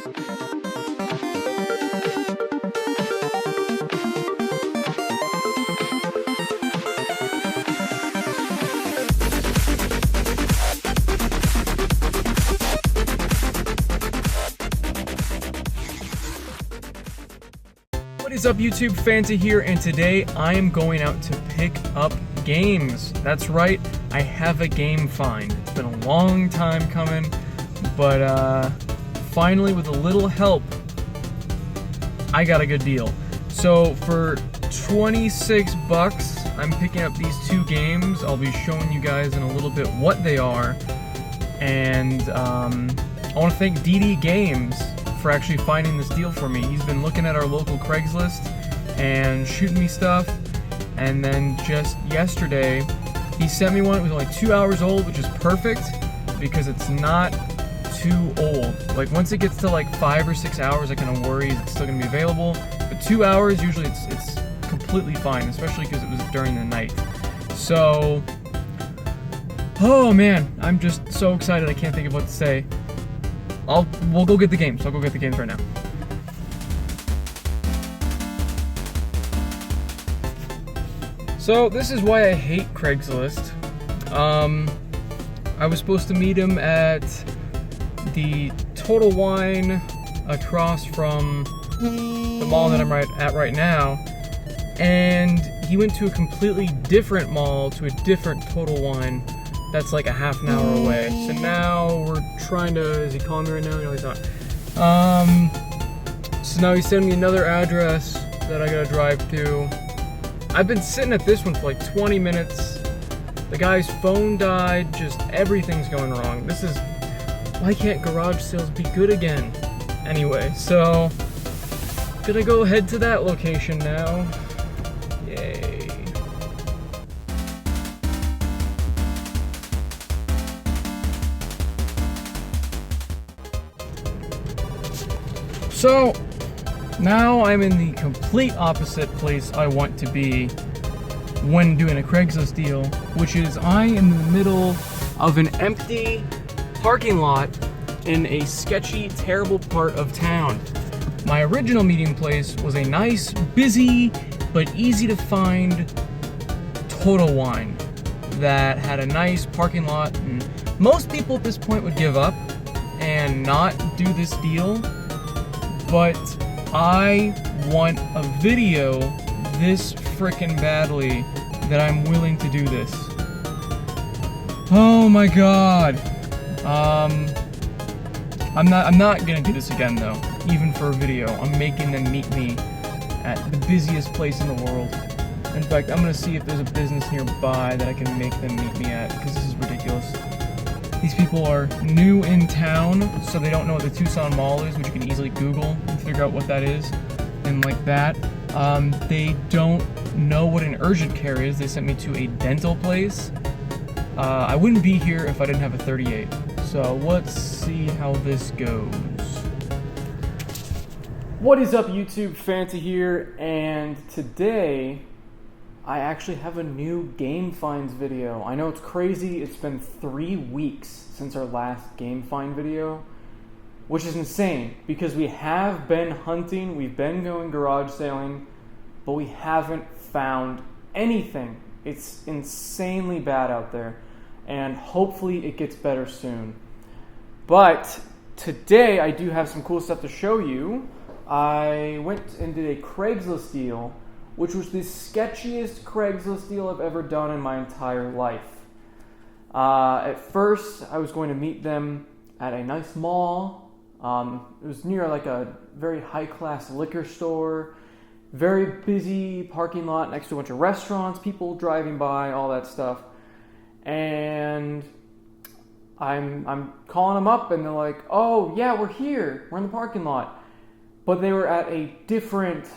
What is up, YouTube? Fanta here, and today I am going out to pick up games. That's right, I have a game find. It's been a long time coming, but finally, with a little help, I got a good deal. So for 26 bucks, I'm picking up these two games. I'll be showing you guys in a little bit what they are, and I want to thank DD Games for actually finding this deal for me. He's been looking at our local Craigslist and shooting me stuff, and then just yesterday he sent me one. It was only 2 hours old, which is perfect because it's not too old. Like once it gets to like 5 or 6 hours, I kind of worry it's still gonna be available, but 2 hours usually it's completely fine, especially because it was during the night. So oh man, I'm just so excited I can't think of what to say. We'll go get the games. I'll go get the games right now. So this is why I hate Craigslist. I was supposed to meet him at the Total Wine across from the mall that I'm at right now, and he went to a completely different mall, to a different Total Wine that's like a half an hour away. So now we're trying to, is he calling me right now? No, he's not. So now he's sending me another address that I gotta drive to. I've been sitting at this one for like 20 minutes. The guy's phone died, just everything's going wrong. This is, why can't garage sales be good again? Anyway, so gonna go head to that location now. Yay. So, now I'm in the complete opposite place I want to be when doing a Craigslist deal, which is I am in the middle of an empty parking lot in a sketchy, terrible part of town. My original meeting place was a nice, busy, but easy to find Total Wine that had a nice parking lot, and most people at this point would give up and not do this deal. But I want a video this frickin' badly that I'm willing to do this. Oh my god. I'm not gonna do this again though, even for a video. I'm making them meet me at the busiest place in the world. In fact, I'm gonna see if there's a business nearby that I can make them meet me at, because this is ridiculous. These people are new in town, so they don't know what the Tucson Mall is, which you can easily Google and figure out what that is, and like that. They don't know what an urgent care is. They sent me to a dental place. I wouldn't be here if I didn't have a 38. So let's see how this goes. What is up, YouTube? Fanta here, and today I actually have a new game finds video. I know it's crazy, it's been 3 weeks since our last game find video, which is insane because we have been hunting, we've been going garage sailing, but we haven't found anything. It's insanely bad out there, and hopefully it gets better soon. But today I do have some cool stuff to show you. I went and did a Craigslist deal, which was the sketchiest Craigslist deal I've ever done in my entire life. At first, I was going to meet them at a nice mall. It was near like a very high-class liquor store, very busy parking lot next to a bunch of restaurants, people driving by, all that stuff. And I'm calling them up, and they're like, "Oh yeah, we're here. We're in the parking lot." But they were at a different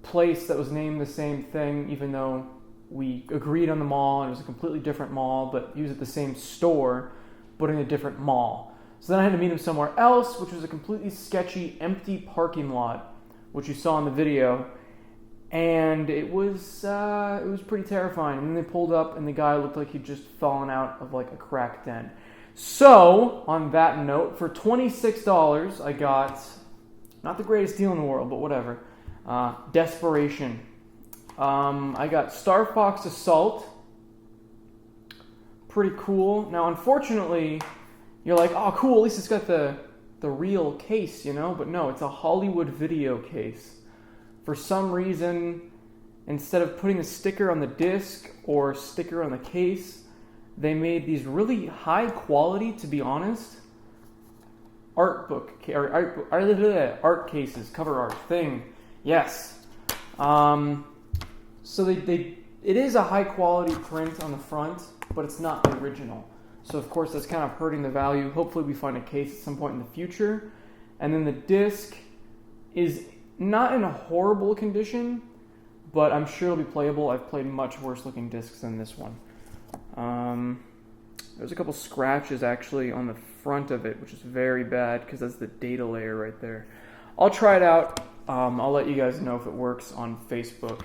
place that was named the same thing, even though we agreed on the mall, and it was a completely different mall, but he was at the same store, but in a different mall. So then I had to meet him somewhere else, which was a completely sketchy, empty parking lot, which you saw in the video, and it was pretty terrifying. And then they pulled up, and the guy looked like he'd just fallen out of like a crack den. So, on that note, for $26, I got, not the greatest deal in the world, but whatever, Desperation. I got Star Fox Assault. Pretty cool. Now, unfortunately, you're like, oh, cool, at least it's got the real case, you know? But no, it's a Hollywood video case. For some reason, instead of putting a sticker on the disc or sticker on the case, they made these really high quality, to be honest, art cases, cover art thing. Yes. So it is a high quality print on the front, but it's not the original. So of course that's kind of hurting the value. Hopefully we find a case at some point in the future. And then the disc is not in a horrible condition, but I'm sure it'll be playable. I've played much worse looking discs than this one. There's a couple scratches actually on the front of it, which is very bad because that's the data layer right there. I'll try it out. I'll let you guys know if it works on Facebook.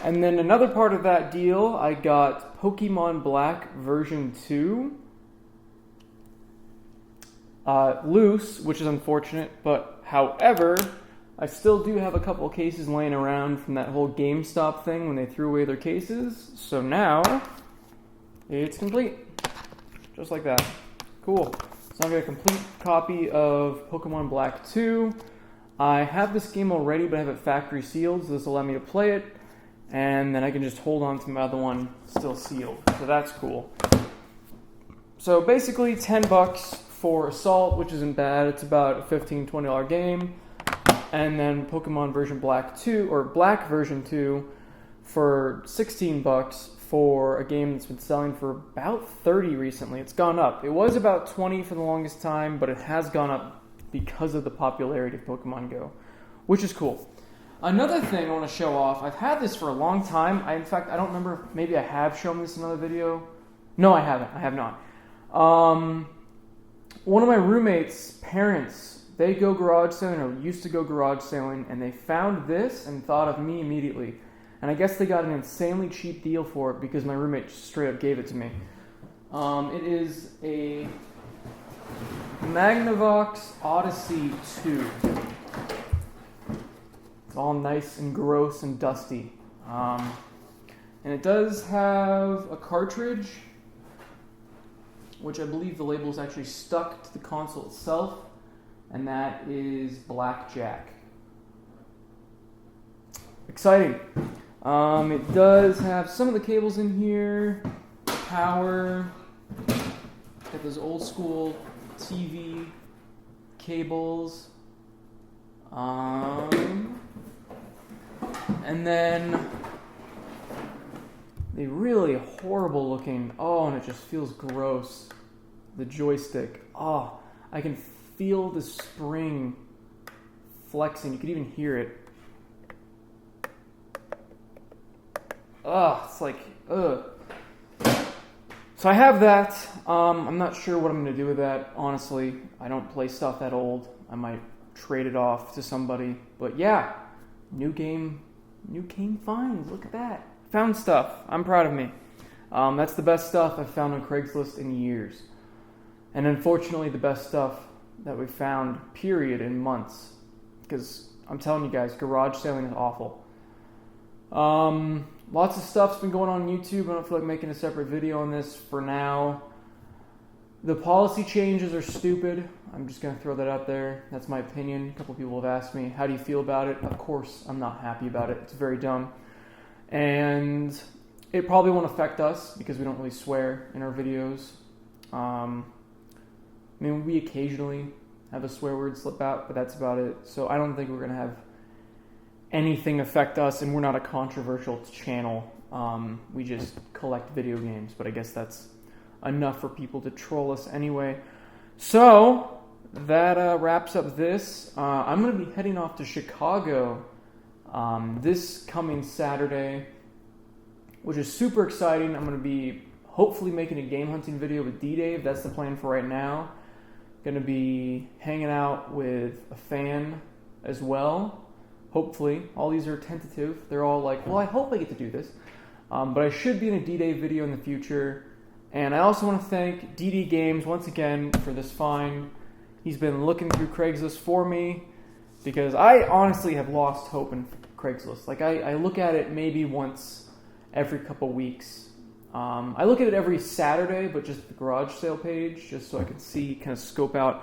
And then another part of that deal, I got Pokemon Black version 2. Loose, which is unfortunate, but however, I still do have a couple of cases laying around from that whole GameStop thing when they threw away their cases. So now, it's complete. Just like that. Cool. So I've got a complete copy of Pokemon Black 2. I have this game already, but I have it factory sealed, so this will allow me to play it. And then I can just hold on to my other one still sealed. So that's cool. So basically $10 for Assault, which isn't bad. It's about a $15, $20 game. And then Pokemon version Black 2, or Black version 2 for $16 for a game that's been selling for about $30 recently. It's gone up. It was about $20 for the longest time, but it has gone up because of the popularity of Pokemon Go, which is cool. Another thing I want to show off, I've had this for a long time. In fact, I don't remember, maybe I have shown this in another video. No, I haven't. I have not. One of my roommates' parents, they go garage sailing, or used to go garage sailing, and they found this and thought of me immediately. And I guess they got an insanely cheap deal for it because my roommate straight up gave it to me. It is a Magnavox Odyssey 2. It's all nice and gross and dusty. And it does have a cartridge, which I believe the label is actually stuck to the console itself, and that is Blackjack. Exciting. It does have some of the cables in here, power, got those old school TV cables, and then the really horrible looking, and it just feels gross, the joystick. I can feel the spring flexing. You could even hear it. It's like, ugh. So I have that. I'm not sure what I'm going to do with that, honestly. I don't play stuff that old. I might trade it off to somebody. But yeah, new game finds. Look at that. Found stuff. I'm proud of me. That's the best stuff I've found on Craigslist in years. And unfortunately, the best stuff that we've found, period, in months. Because I'm telling you guys, garage sailing is awful. Lots of stuff's been going on YouTube. I don't feel like making a separate video on this for now. The policy changes are stupid. I'm just going to throw that out there. That's my opinion. A couple people have asked me, how do you feel about it? Of course, I'm not happy about it. It's very dumb. And it probably won't affect us because we don't really swear in our videos. We occasionally have a swear word slip out, but that's about it. So I don't think we're going to have anything affect us, and we're not a controversial channel. We just collect video games, but I guess that's enough for people to troll us anyway. So that wraps up this. I'm going to be heading off to Chicago this coming Saturday, which is super exciting. I'm going to be hopefully making a game hunting video with D-Dave. That's the plan for right now. Going to be hanging out with a fan as well. Hopefully. All these are tentative. They're all like, well, I hope I get to do this. But I should be in a D-Day video in the future. And I also want to thank DD Games once again for this find. He's been looking through Craigslist for me because I honestly have lost hope in Craigslist. Like I look at it maybe once every couple weeks. I look at it every Saturday, but just the garage sale page, just so I can see, kind of scope out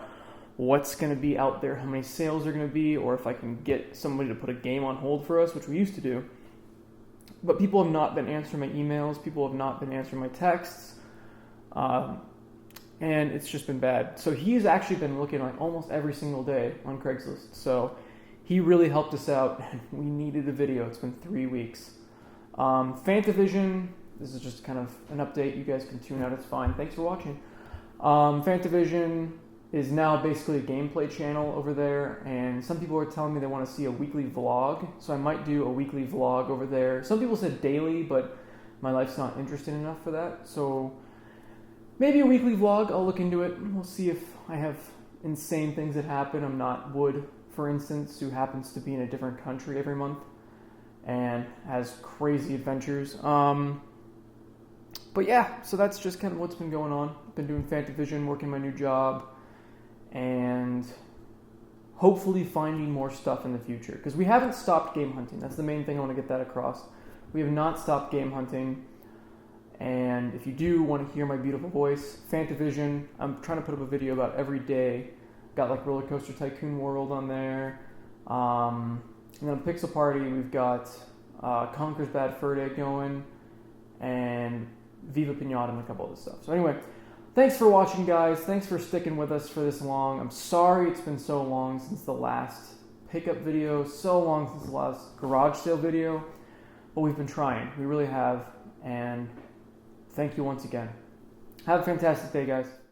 what's going to be out there, how many sales are going to be, or if I can get somebody to put a game on hold for us, which we used to do. But people have not been answering my emails. People have not been answering my texts. And it's just been bad. So he's actually been looking like almost every single day on Craigslist. So he really helped us out, and we needed a video. It's been 3 weeks. Fantavision, this is just kind of an update. You guys can tune out. It's fine. Thanks for watching. Fantavision is now basically a gameplay channel over there, and some people are telling me they want to see a weekly vlog. So I might do a weekly vlog over there. Some people said daily, but my life's not interesting enough for that. So maybe a weekly vlog. I'll look into it. We'll see if I have insane things that happen. I'm not Wood, for instance, who happens to be in a different country every month and has crazy adventures. But yeah, so that's just kind of what's been going on. I've been doing Fantavision, working my new job, and hopefully finding more stuff in the future. Because we haven't stopped game hunting. That's the main thing I want to get that across. We have not stopped game hunting. And if you do want to hear my beautiful voice, Fantavision, I'm trying to put up a video about every day. Got like Roller Coaster Tycoon World on there. And then on Pixel Party, we've got Conker's Bad Fur Day going, and Viva Pinata and a couple other stuff. So anyway, thanks for watching, guys. Thanks for sticking with us for this long. I'm sorry it's been so long since the last pickup video, so long since the last garage sale video, but we've been trying. We really have, and thank you once again. Have a fantastic day, guys.